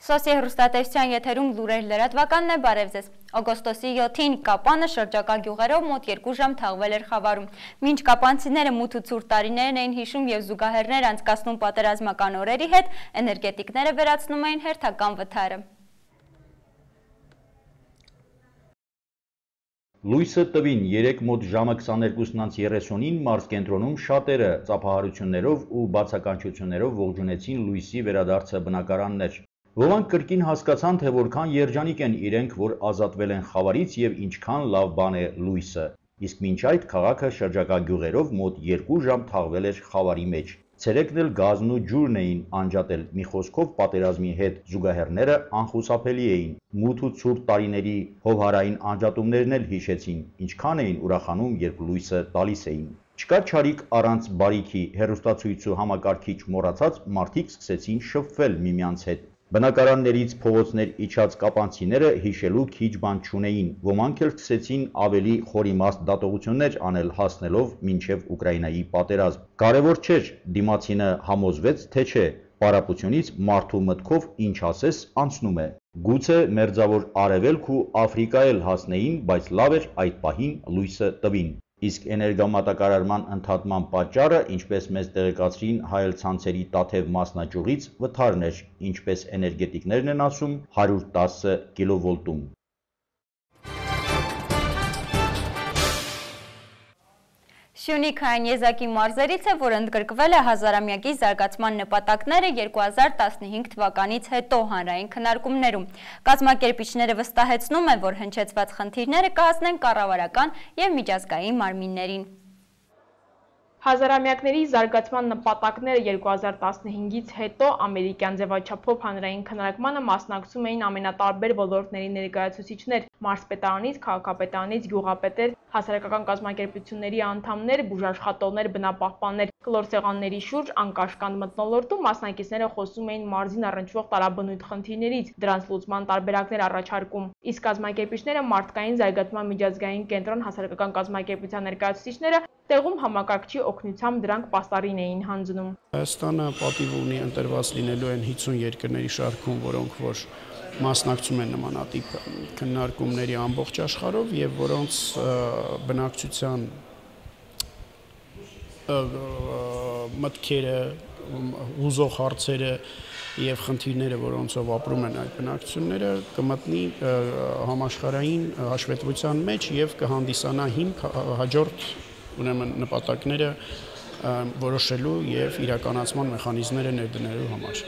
Սոսի հեռուստատեսության եթերում լուրեր լրատվականն է, բարև ձեզ։ Օգոստոսի 7-ին Կապանը շրջակա գյուղերով մոտ 2 ժամ թաղվել էր խավարում։ Մինչ կապանցիները մութ ու ցուրտ տարիներն էին հիշում եւ զուգահեռներ անցկացնում պատերազմական օրերի հետ, էներգետիկները վերացնում էին հերթական վթարը։ Լույսը տվին 3 մոտ ժամը 22:30-ին մարզկենտրոնում շատերը ծափահարություններով ու բացականչություններով ողջունեցին լույսի վերադարձը բնակարաններ։ Ոմանք կրկին հասկացան, թե որքան երջանիկ են իրենք, որ ազատվել են խավարից եւ ինչքան լավ բան է լույսը։ Իսկ մինչ այդ քաղաքը շրջակա գյուղերով մոտ 2 ժամ թաղվել էր խավարի մեջ։ Ցերեկն էլ գազն ու ջուրն էին անջատել, մի խոսքով պատերազմի հետ զուգահեռները անխուսափելի էին։ Մութ ու ցուրտ տարիների հովհարային անջատումներն էլ հիշեցին, ինչքան էին ուրախանում, երբ լույսը տալիս էին։ Չկա չարիք առանց բարիքի, հեռուստացույց ու համակարգիչ մոռացած մարդիկ սկսեցին շփվել միմյանց հետ։ Բնակարաններից փողոցներ իջած կապանցիները հիշելու քիչ բան չունեին, ոմանք էլ սկսեցին ավելի խորիմաստ դատողություններ անել, հասնելով մինչև Ուկրաինայի պատերազմ։ Կարևոր չէր, դիմացինը համոզվեց, թե չէ, պարապությունից մարդու մտքով ինչ ասես անցնում է։ Գուցե մերձավոր Արևելք ու Աֆրիկա էլ հասնեին, բայց լավ էր այդ պահին լույսը տվին։ Իսկ էներգամատակարարման ընդհատման պատճառը, ինչպես մեզ տեղեկացրին հայել ցանցերի Տաթև մասնաճյուղից, վթարն էր, ինչպես էներգետիկներն են ասում, 110 կիլովոլտում։ Սյունիքը այն եզակի մարզերից է, որ ընդգրկվել է հազարամյակի զարգացման նպատակները 2015 թվականից հետո հանրային քննարկումներում։ Կազմակերպիչները վստահեցնում են, որ հնչեցված խնդիրները կհասնեն կառավարական եւ միջազգային մարմիններին։ Հազարամյակների զարգացման նպատակները 2015-ից հետո ամերիկյան ձևաչափով հանրային քննարկմանը մասնակցում էին ամենատարբեր ոլորտների ներկայացուցիչներ, մարզպետարանից, քաղաքապետարանից, գյուղապետեր, հասարակական կազմակերպությունների անդամներ, բուժաշխատողներ, բնապահպաններ, կլոր շուրջ անկաշկանդ մթնոլորտում մասնակիցները խոսում էին մարզին առնչվող տարաբնույթ խնդիրներից, դրանց լուծման տարբերակներ առաջարկում։ Իսկ կազմակերպիչները մարդկային զարգացման միջազգային կենտրոն հասարակական կազմակերպության ներկայացուցիչները տեղում համակարգչի օգնությամբ դրանք պաստառին էին հանձնում։ Հայաստանը պատիվ ունի ընտրված լինելու այն 50 երկրների շարքում, որոնք որ մասնակցում են նմանատիպ քննարկումների ամբողջ աշխարհով եւ որոնց բնակչության մտքերը, հուզող հարցերը եւ խնդիրները, որոնցով ապրում են այդ բնակչությունները, կմտնի համաշխարհային հաշվետվության մեջ եւ կհանդիսանա հիմք հաջորդ ուրեմն նպատակները որոշելու եւ իրականացման մեխանիզմները ներդնելու համար։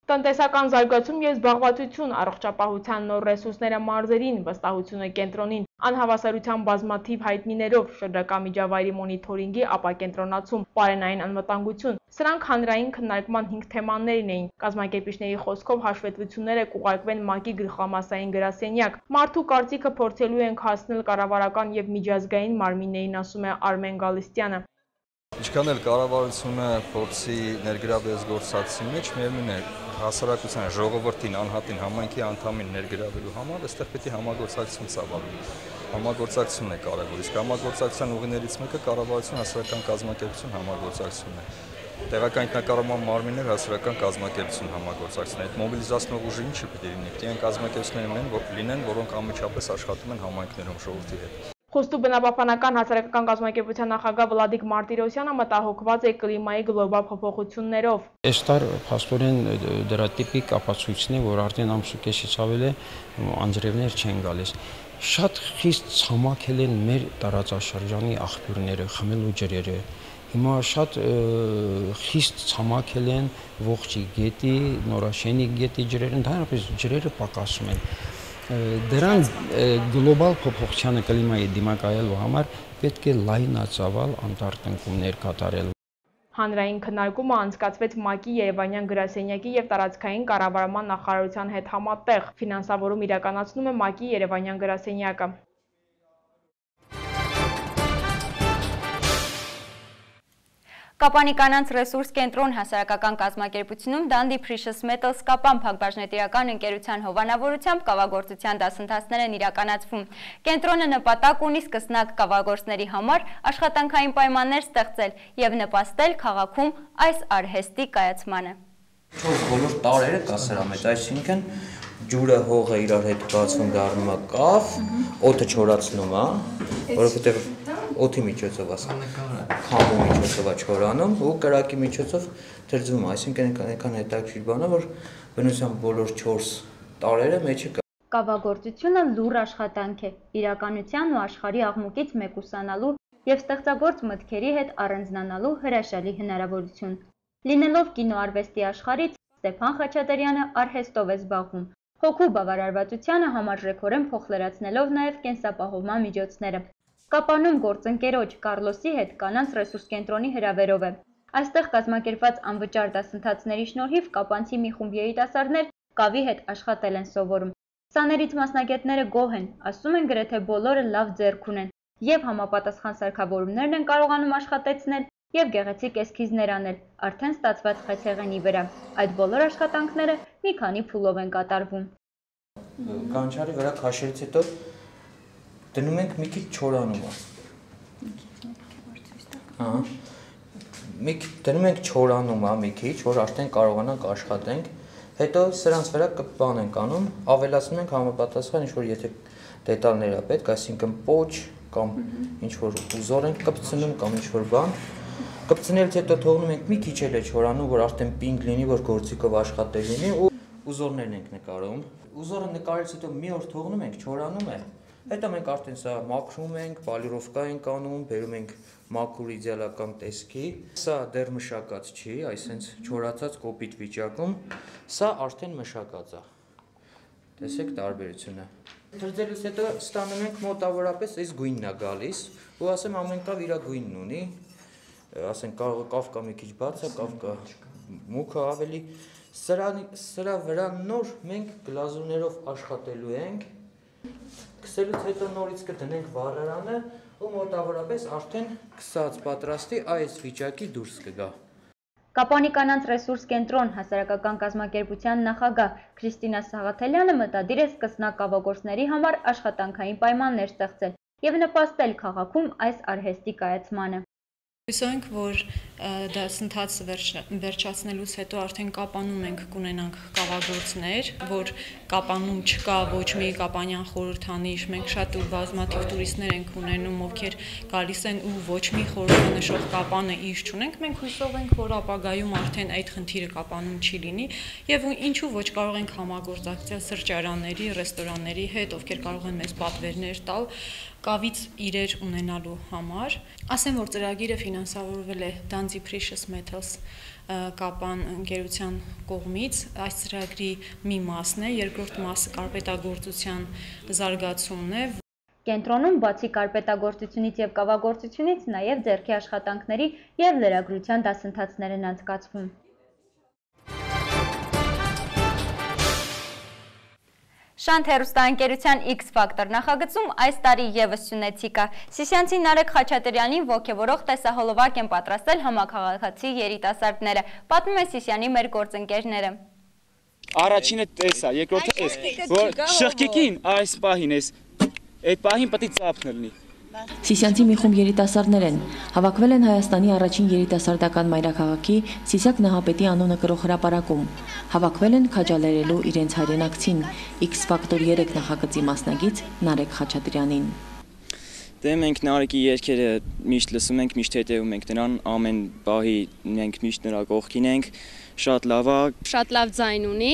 Տնտեսական զարգացում եւ զբաղվածություն, առողջապահության նոր ռեսուրսները մարզերին, վստահությունը կենտրոնին, անհավասարության բազմաթիվ հայտնիներով, շրջակա միջավայրի մոնիթորինգի ապակենտրոնացում, պարենային անվտանգություն։ Սրանք հանրային քննարկման 5 թեմաներն էին։ Կազմակերպիչների խոսքով հաշվետվությունները կուղարկվեն ՄԱԿ-ի գլխամասային գրասենյակ։ Մարդու կարծիքը փորձելու ենք հասնել կառավարական եւ միջազգային մարմիններին, ասում է Արմեն Գալստյանը։ Ինչքան էլ կառավարությունը փորձի ներգրավես գործածի մեջ, միևնույն է հասարակության ժողովրդին, անհատին, համայնքի անդամին ներգրավելու համար այստեղ պետք է համագործակցություն ծավալվի։ Համագործակցությունն է կարևոր, իսկ համագործակցության ուղիներից մեկը կառավարություն հասարակական կազմակերպություն համագործակցությունն է։ Տեղական ինքնակառավարման մարմիններ հասարակական կազմակերպություն համագործակցություն։ Այդ մոբիլիզացնող ուժը ինչը պետք է լինի։ Պետք է այն կազմակերպություններ լինեն, որոնք անմիջապես աշխատում են համայնքներում ժողովրդի հետ։ Խոստու բնապահպանական հասարակական կազմակերպության նախագահ Վլադիկ Մարտիրոսյանը մտահոգված է կլիմայի գլոբալ փոփոխություններով։ Այս տարի փաստորեն դրա տիպիկ ապացույցն է, որ արդեն ամսուկեսից ավել է անձրևներ չեն գալիս։ Շատ խիստ ցամաքել են մեր տարածաշրջանի աղբյուրները, խմելու ջրերը։ Հիմա շատ խիստ ցամաքել են Ողջի գետի, Նորաշենի գետի ջրերը, ընդհանրապես ջրերը պակասում են։ Դրան գլոբալ փոփոխությանը կլիմայի դիմակայելու համար պետք է լայնածավալ անտարտնկումներ կատարել։ Հանրային քննարկումը անցկացվեց ՄԱԿ-ի Երևանյան գրասենյակի եւ տարածքային կառավարման նախարարության հետ համատեղ։ Ֆինանսավորում իրականացնում է ՄԱԿ-ի Երևանյան գրասենյակը։ Կապանի կանանց ռեսուրս կենտրոն հասարակական կազմակերպությունում Dundee Precious Metals Կապան փակbaşնետիրական ընկերության հովանավորությամբ կավագործության դասընթացներ են իրականացվում։ Կենտրոնը նպատակ ունի սկսնակ կավագործների համար աշխատանքային պայմաններ ստեղծել եւ նպաստել քաղաքում այս արհեստի կայացմանը։ Չորս բոլոր տարերը կա սրա մեջ, այսինքն ջուրը հողը իրար հետ բացվում դառնում է կավ, օդը չորացնում է, որովհետև օդի միջոցով քամու միջոցով է չորանում ու կրակի միջոցով թրջվում է, այսինքն այնքան հետաքրքիր բան է, որ բնության բոլոր 4 տարերը մեջը կա։ Կավագործությունը լուռ աշխատանք է, իրականության ու աշխարհի աղմուկից մեկուսանալու և ստեղծագործ մտքերի հետ առանձնանալու հրաշալի հնարավորություն։ Լինելով կինոարվեստի աշխարհից, Ստեփան Խաչատրյանը արհեստով է զբաղվում, հոգու բավարարվածությանը համարժեքորեն փոխլրացնելով նաև կենսապահովման միջոցները։ Կապանում գործընկերոջ Կառլոսի հետ կանանց ռեսուրս կենտրոնի հրավերով է։ Այստեղ կազմակերպված անվճար դասընթացների շնորհիվ կապանցի մի խումբ երիտասարդներ կավի հետ աշխատել են սովորում։ Սաներից մասնագետները գոհ են, ասում են գրեթե բոլորը լավ ձեռք ունեն և համապատասխան սարքավորումներն են կարողանում աշխատեցնել և գեղեցիկ էսքիզներ անել արդեն ստացված խեցեղենի վրա։ Այդ բոլոր աշխատանքները մի քանի փուլով են կատարվում։ Կանչարի վրա քաշելուց հետո դնում ենք մի քիչ չորանում է։ Դնում ենք չորանում է մի քիչ, որ արդեն կարողանանք աշխատենք։ Հետո սրանց վրա բան ենք անում, ավելացնում ենք համապատասխան ինչ-որ եթե դետալներ է պետք, այսինքն պոչ կամ ինչ-որ ուզոր ենք կպցնում կամ ինչ-որ բան։ Կպցնելուց հետո թողնում ենք մի քիչ էլ է չորանում, որ արդեն պինկ լինի, որ գործիքով աշխատել լինի ու ուզորներն ենք նկարում։ Ուզորը նկարելուց հետո մի օր թողնում ենք, չորանում է։ Հետո մենք արդեն սա մաքրում ենք, պոլիրովկա ենք անում, բերում ենք մաքուր իդեալական տեսքի։ Սա դեռ մշակած չի, այսինքն չորացած կոպիտ վիճակում, սա արդեն մշակած է։ Տեսեք տարբերությունը։ Թրջելուց հետո ստանում ենք մոտավորապես այս գույնն է գալիս, ու ասեմ ամեն կավ իր գույնն ունի, ասենք կարող է կավ կա մի քիչ բաց է, կավ կա մուգը ավելի։ Սրա վրա նոր մենք գլազուրներով աշխատելու ենք։ Քսելուց հետո նորից կդնենք վառարանը ու մոտավորապես արդեն քսած պատրաստի այս վիճակի դուրս կգա։ Կապանի կանանց ռեսուրս կենտրոն հասարակական կազմակերպության նախագահ Քրիստինա Սաղաթելյանը մտադիր է սկսնակ կավագործների համար աշխատանքային պայմաններ ստեղծել և նպաստել քաղաքում այս արհեստի կայացմանը։ Հույսով ենք, որ դասընթացը վերջացնելուց հետո արդեն Կապանում ենք կունենանք կավագործներ, որ Կապանում չկա ոչ մի կապանյան խորհրդանիշ, մենք շատ ու բազմաթիվ տուրիստներ ենք ունենում, ովքեր գալիս են ու ոչ մի խորհրդանշող Կապանը իր չունենք, մենք հույսով ենք, որ ապագայում արդեն այդ խնդիրը Կապանում չի լինի և ինչու ոչ կարող ենք համագործակցել սրճարանների, ռեստորանների հետ, ովքեր կարող են մեզ պատվերներ տալ կավից իրեր ունենալու համար։ Ասեմ, որ ծրագիրը ֆինանսավորվել է Danzi Precious Metals կապան ընկերության կողմից, այս ծրագրի մի մասն է, երկրորդ մասը կարպետագործության զարգացումն է։ Կենտրոնում բացի կարպետագործությունից և կավագործությունից նաև ձեռքի աշխատանքների և լրագրության դասընթացներ են անցկացվում։ Շանթ հեռուստաընկերության X Factor նախագծում այս տարի ևս սյունեցիկ է։ Սիսյանցի Նարեկ Խաչատրյանի ոգևորող տեսահոլովակ են պատրաստել համաքաղաքացի երիտասարդները, պատմում է Սիսյանի մեր գործընկերները։ Առաջինը տես է, երկրորդը էս, որ շղկիկին այս պահին էս, այդ պահին պետք է ծափն լինի։ Սիսյանցի մի խումբ երիտասարդներ են, հավաքվել են Հայաստանի առաջին երիտասարդական մայրաքաղաքի Սիսիակ Նահապետի անունը կրող հրապարակում, հավաքվել են քաջալերելու իրենց հայրենակցին, X Factor 3 նախագծի մասնագիծ Նարեկ Խաչատրյանին։ Դե մենք Նարեկի երգերը միշտ լսում ենք, միշտ հետևում ենք նրան, ամեն պահի մենք միշտ նրա կողքին ենք, շատ լավ է։ Շատ լավ ձայն ունի,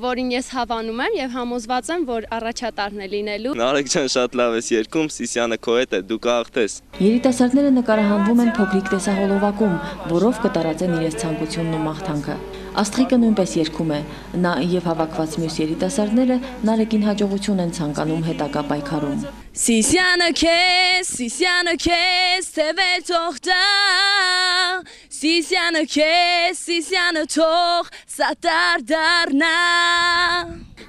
որին ես հավանում եմ եւ համոզված եմ, որ առաջատարն է լինելու։ Նարեկ ջան, շատ լավ ես երգում, Սիսյանը քո հետ է, դու կհաղթես։ Երիտասարդները նկարահանվում են փոքրիկ տեսահոլովակում, որով կտարածեն իրենց ցանկությունն ու մաղթանքը։ Աստղիկը նույնպես երգում է, նա եւ հավաքված մյուս երիտասարդները Նարեկին հաջողություն են ցանկանում հետագա պայքարում։ Սիսյանը քեզ, թևեր թող տա, Սիսյանը թող սատար դառնա։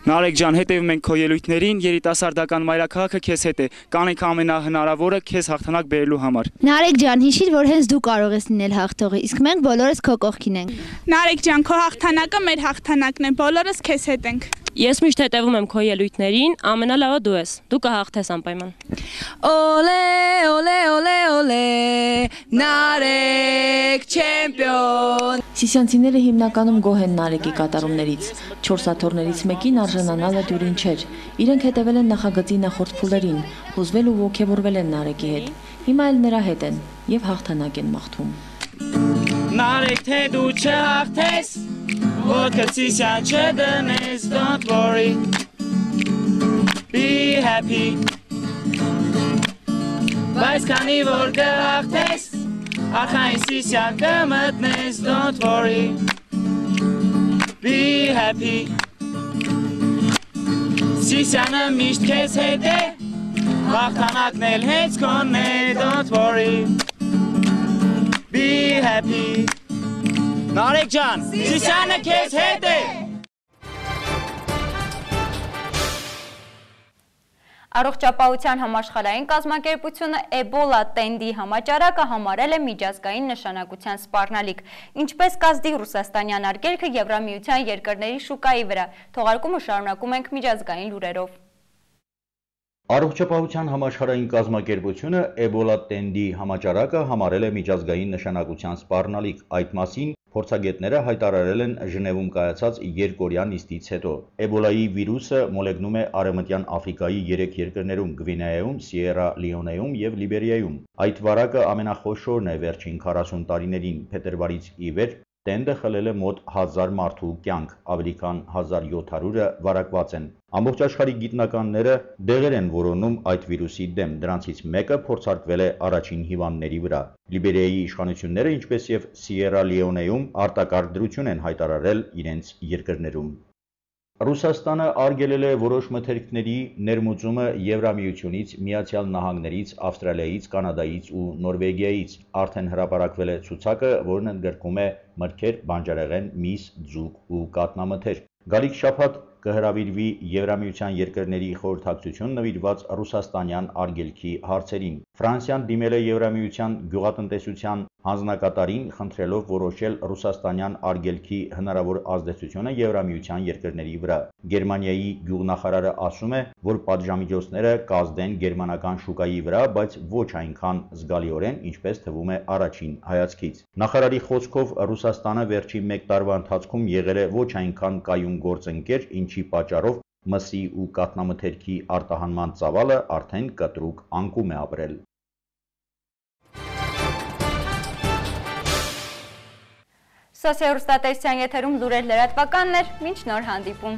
Նարեկ ջան, հետևում ենք քո ելույթներին, երիտասարդական մայրաքաղաքը քեզ հետ է, կանենք ամենահնարավորը քեզ հաղթանակ բերելու համար։ Նարեկ ջան, հիշիր, որ հենց դու կարող ես լինել հաղթողը, իսկ մենք բոլորս քո կողքին ենք։ Նարեկ ջան, քո հաղթանակը մեր հաղթանակն է, բոլորս քեզ հետ ենք։ Ես միշտ հետևում եմ քո ելույթներին, ամենալավը դու ես։ Դու կհաղթես անպայման։ Օլե, օլե, օլե, օլե, Նարեկ չեմպիոն։ Սիսյանցիները հիմնականում գոհ են Նարեկի կատարումներից։ 4 աթոռներից մեկին արժանանալը դյուրին չէր։ Իրենք հետևել են նախագծի նախորդ փուլերին, հուզվել ու ոգևորվել են Նարեկի հետ։ Հիմա էլ նրա հետ են եւ հաղթանակ են մաղթում։ Նարեկ թե դու չհաղթես, ոտքդ Սիսյան չդնես, don't worry, be happy. Բայց քանի որ կհաղթես, ախային Սիսյան կմտնես, don't worry, be happy. Սիսյանը միշտ քեզ հետ է, հաղթանակն էլ հենց քոնն է, don't worry, be happy. Նարեկ ջան, Սիսյանը քեզ հետ է։ Առողջապահության համաշխարհային կազմակերպությունը Էբոլա տենդի համաճարակը համարել է միջազգային նշանակության սպառնալիք, ինչպես կազդի ռուսաստանյան արգելքը Եվրամիության երկրների շուկայի վրա։ Թողարկումը շարունակում ենք միջազգային լուրերով։ Առողջապահության համաշխարհային կազմակերպությունը Էբոլա տենդի համաճարակը համարել է միջազգային նշանակության սպառնալիք։ Այդ մասին փորձագետները հայտարարել են Ժնևում կայացած երկօրյա նիստից հետո։ Էբոլայի վիրուսը մոլեգնում է Արևմտյան Աֆրիկայի 3 երկրներում՝ Գվինեայում, Սիերա Լիոնեում եւ Լիբերիայում։ Այդ վարակը ամենախոշորն է վերջին 40 տարիներին։ Փետրվարից ի վեր տենդը խլել է մոտ 1000 մարդու կյանք, ավելի քան 1700-ը վարակված են։ Ամբողջ աշխարհի գիտնականները դեղեր են որոնում այդ վիրուսի դեմ, դրանցից մեկը փորձարկվել է առաջին հիվանդների վրա։ Լիբերիայի իշխանությունները, ինչպես եւ Սիերա Լիոնեում, արտակարգ դրություն են հայտարարել իրենց երկրներում։ Ռուսաստանը արգելել է որոշ մթերքների ներմուծումը Եվրամիությունից, Միացյալ Նահանգներից, Ավստրալիայից, Կանադայից ու Նորվեգիայից։ Արդեն հրապարակվել է ցուցակը, որն ընդգրկում է մրգեր, բանջարեղեն, միս, ձուկ ու կաթնամթերք։ Գալիք շաբաթ կհրավիրվի Եվրամիության երկրների խորհրդակցություն նվիրված ռուսաստանյան արգելքի հարցերին։ Ֆրանսիան դիմել է Եվրամիության գյուղատնտեսության հանձնակատարին, խնդրելով որոշել ռուսաստանյան արգելքի հնարավոր ազդեցությունը Եվրամիության երկրների վրա։ Գերմանիայի գյուղնախարարը ասում է, որ պատժամիջոցները կազդեն գերմանական շուկայի վրա, բայց ոչ այնքան զգալիորեն, ինչպես թվում է առաջին հայացքից։ Նախարարի խոսքով Ռուսաստանը վերջին 1 տարվա ընթացքում եղել է ոչ այնքան կայուն գործընկեր, ինչի պատճառով մսի ու կաթնամթերքի արտահանման ծավալը արդեն կտրուկ անկում է ապրել։ Սոսիալստատեսության եթերում լուրեր լրատվականներ, մինչ նոր հանդիպում։